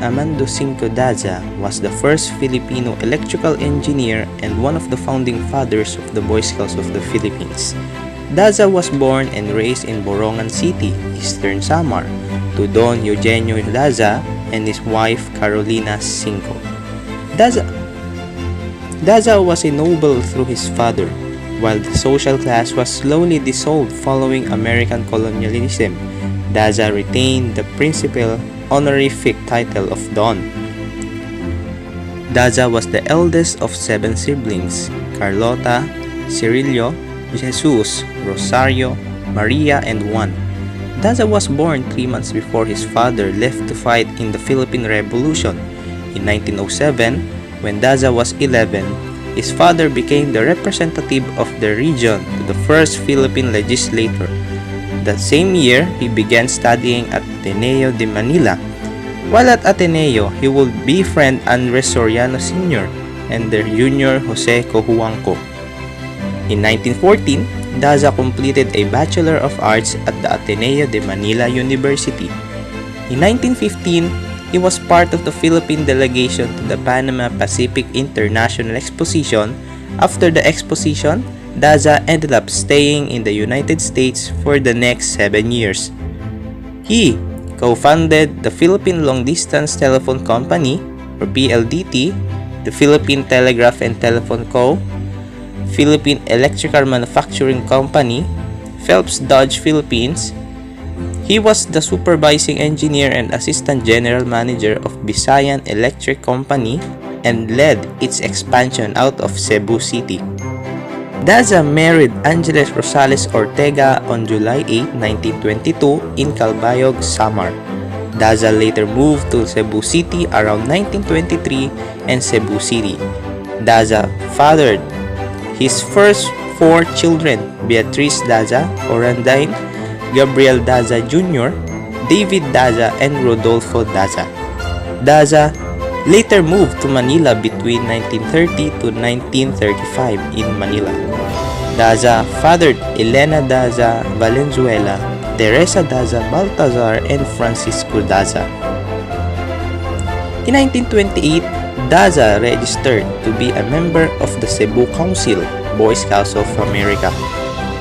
Amando Cinco Daza was the first Filipino electrical engineer and one of the founding fathers of the Boy Scouts of the Philippines. Daza was born and raised in Borongan City, Eastern Samar, to Don Eugenio Daza and his wife Carolina Cinco. Daza was a noble through his father, while the social class was slowly dissolved following American colonialism. Daza retained the principal honorific title of Don. Daza was the eldest of 7 siblings: Carlota, Cirillo, Jesus, Rosario, Maria, and Juan. Daza was born 3 months before his father left to fight in the Philippine Revolution. In 1907, when Daza was 11, his father became the representative of the region to the first Philippine legislature. That same year, he began studying at Ateneo de Manila. While at Ateneo, he would befriend Andres Soriano Sr. and their junior Jose Cojuangco. In 1914, Daza completed a Bachelor of Arts at the Ateneo de Manila University. In 1915, he was part of the Philippine delegation to the Panama Pacific International Exposition. After the exposition, Daza ended up staying in the United States for the next 7 years. He co-founded the Philippine Long Distance Telephone Company, or PLDT, the Philippine Telegraph and Telephone Co., Philippine Electrical Manufacturing Company, Phelps Dodge Philippines. He was the supervising engineer and assistant general manager of Visayan Electric Company and led its expansion out of Cebu City. Daza married Angeles Rosales Ortega on July 8, 1922 in Calbayog, Samar. Daza later moved to Cebu City around 1923 and Cebu City. Daza fathered his first 4 children: Beatriz Daza, Orandine, Gabriel Daza Jr., David Daza, and Rodolfo Daza. Daza later moved to Manila between 1930 to 1935 in Manila. Daza fathered Elena Daza Valenzuela, Teresa Daza Baltazar, and Francisco Daza. In 1928, Daza registered to be a member of the Cebu Council, Boy Scouts of America.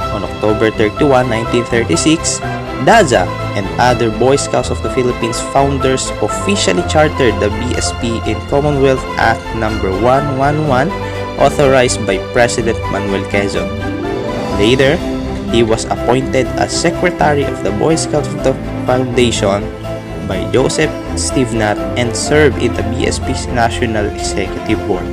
On October 31, 1936, Daza and other Boy Scouts of the Philippines founders officially chartered the BSP in Commonwealth Act No. 111, authorized by President Manuel Quezon. Later, he was appointed as Secretary of the Boy Scouts of the Foundation by Joseph Stevenot and served in the BSP's National Executive Board.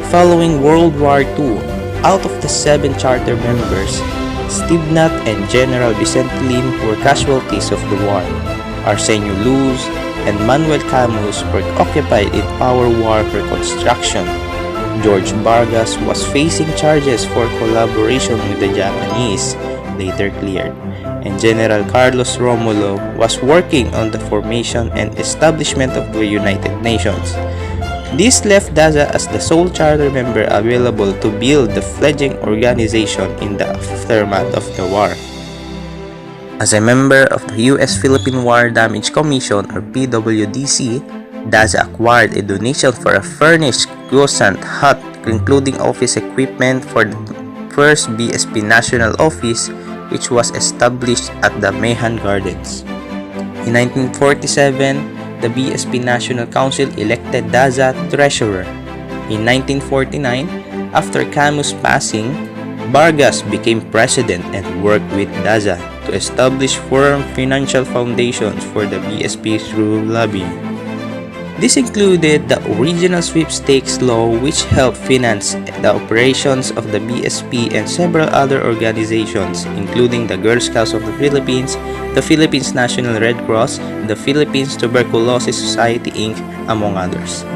Following World War II, out of the 7 charter members, Stevenot and General Vicente were casualties of the war. Arsenio and Manuel Camus were occupied in Power War reconstruction. Jorge Vargas was facing charges for collaboration with the Japanese, later cleared, and General Carlos Romulo was working on the formation and establishment of the United Nations. This left Daza as the sole charter member available to build the fledgling organization in the aftermath of the war. As a member of the U.S. Philippine War Damage Commission, or PWDC, Daza acquired a donation for a furnished Gosant hut including office equipment for the first BSP National Office, which was established at the Mahan Gardens. In 1947, the BSP National Council elected Daza treasurer. In 1949, after Camus' passing, Vargas became president and worked with Daza to establish firm financial foundations for the BSP through lobbying. This included the original sweepstakes law, which helped finance the operations of the BSP and several other organizations, including the Girl Scouts of the Philippines, the Philippines National Red Cross, the Philippines Tuberculosis Society Inc., among others.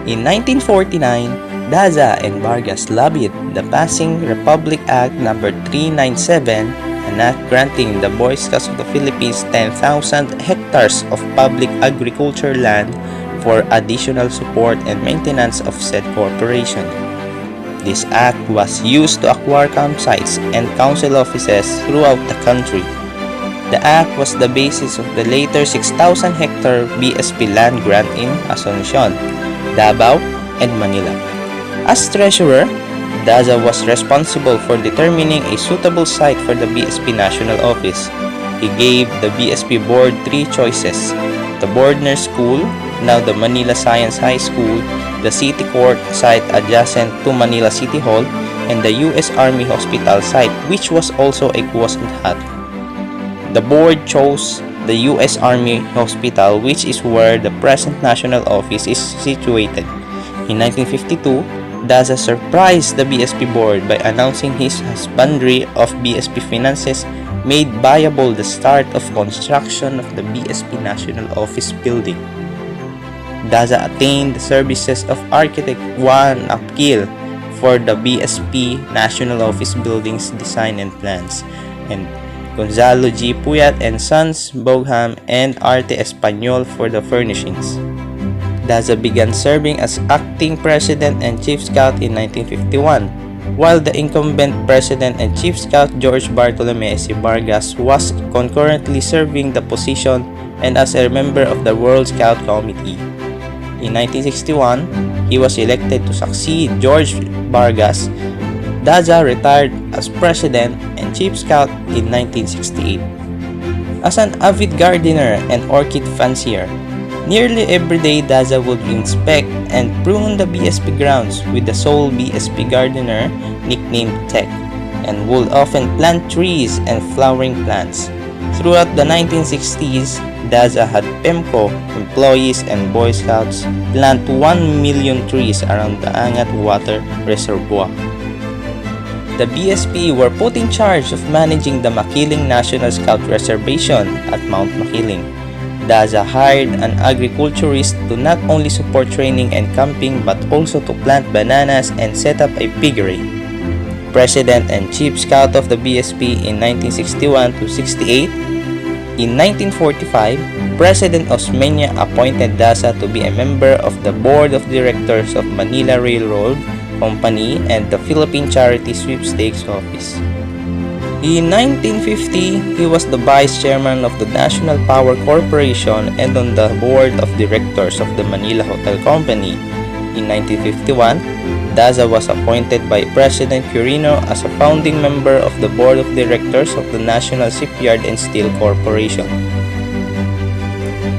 In 1949, Daza and Vargas lobbied the passing Republic Act No. 397, an act granting the Boy Scouts of the Philippines 10,000 hectares of public agriculture land for additional support and maintenance of said corporation. This act was used to acquire campsites and council offices throughout the country. The act was the basis of the later 6,000-hectare BSP land grant in Asuncion, Davao, and Manila. As treasurer, Daza was responsible for determining a suitable site for the BSP National Office. He gave the BSP Board three choices: the Bordner School, now the Manila Science High School, the City Court site adjacent to Manila City Hall, and the U.S. Army Hospital site, which was also a Quezon hut. The board chose the U.S. Army Hospital, which is where the present national office is situated. In 1952, Daza surprised the BSP board by announcing his husbandry of BSP finances made viable the start of construction of the BSP National Office building. Daza attained the services of architect Juan Apquil for the BSP National Office building's design and plans, and Gonzalo G. Puyat and Sons, Bogham, and Arte Espanyol for the furnishings. Daza began serving as acting president and chief scout in 1951, while the incumbent president and chief scout Jorge Vargas was concurrently serving the position and as a member of the World Scout Committee. In 1961, he was elected to succeed Jorge Vargas. Daza retired as president and chief scout in 1968. As an avid gardener and orchid fancier, nearly every day Daza would inspect and prune the BSP grounds with the sole BSP gardener nicknamed Tech, and would often plant trees and flowering plants. Throughout the 1960s, Daza had PEMCO employees and Boy Scouts plant 1 million trees around the Angat Water Reservoir. The BSP were put in charge of managing the Makiling National Scout Reservation at Mount Makiling. Daza hired an agriculturist to not only support training and camping but also to plant bananas and set up a piggery. President and Chief Scout of the BSP in 1961 to 68. In 1945, President Osmeña appointed Daza to be a member of the Board of Directors of Manila Railroad Company and the Philippine Charity Sweepstakes Office. In 1950, he was the vice chairman of the National Power Corporation and on the board of directors of the Manila Hotel Company. In 1951, Daza was appointed by President Quirino as a founding member of the board of directors of the National Shipyard and Steel Corporation.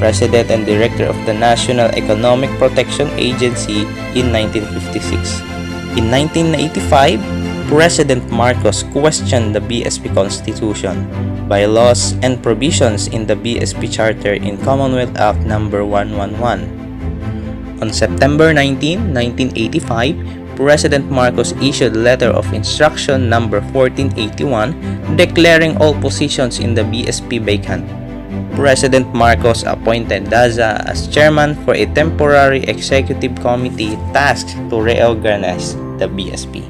President and director of the National Economic Protection Agency in 1956. In 1985, President Marcos questioned the BSP Constitution, bylaws, and provisions in the BSP Charter in Commonwealth Act No. 111. On September 19, 1985, President Marcos issued a letter of instruction No. 1481 declaring all positions in the BSP vacant. President Marcos appointed Daza as chairman for a temporary executive committee tasked to reorganize the BSP.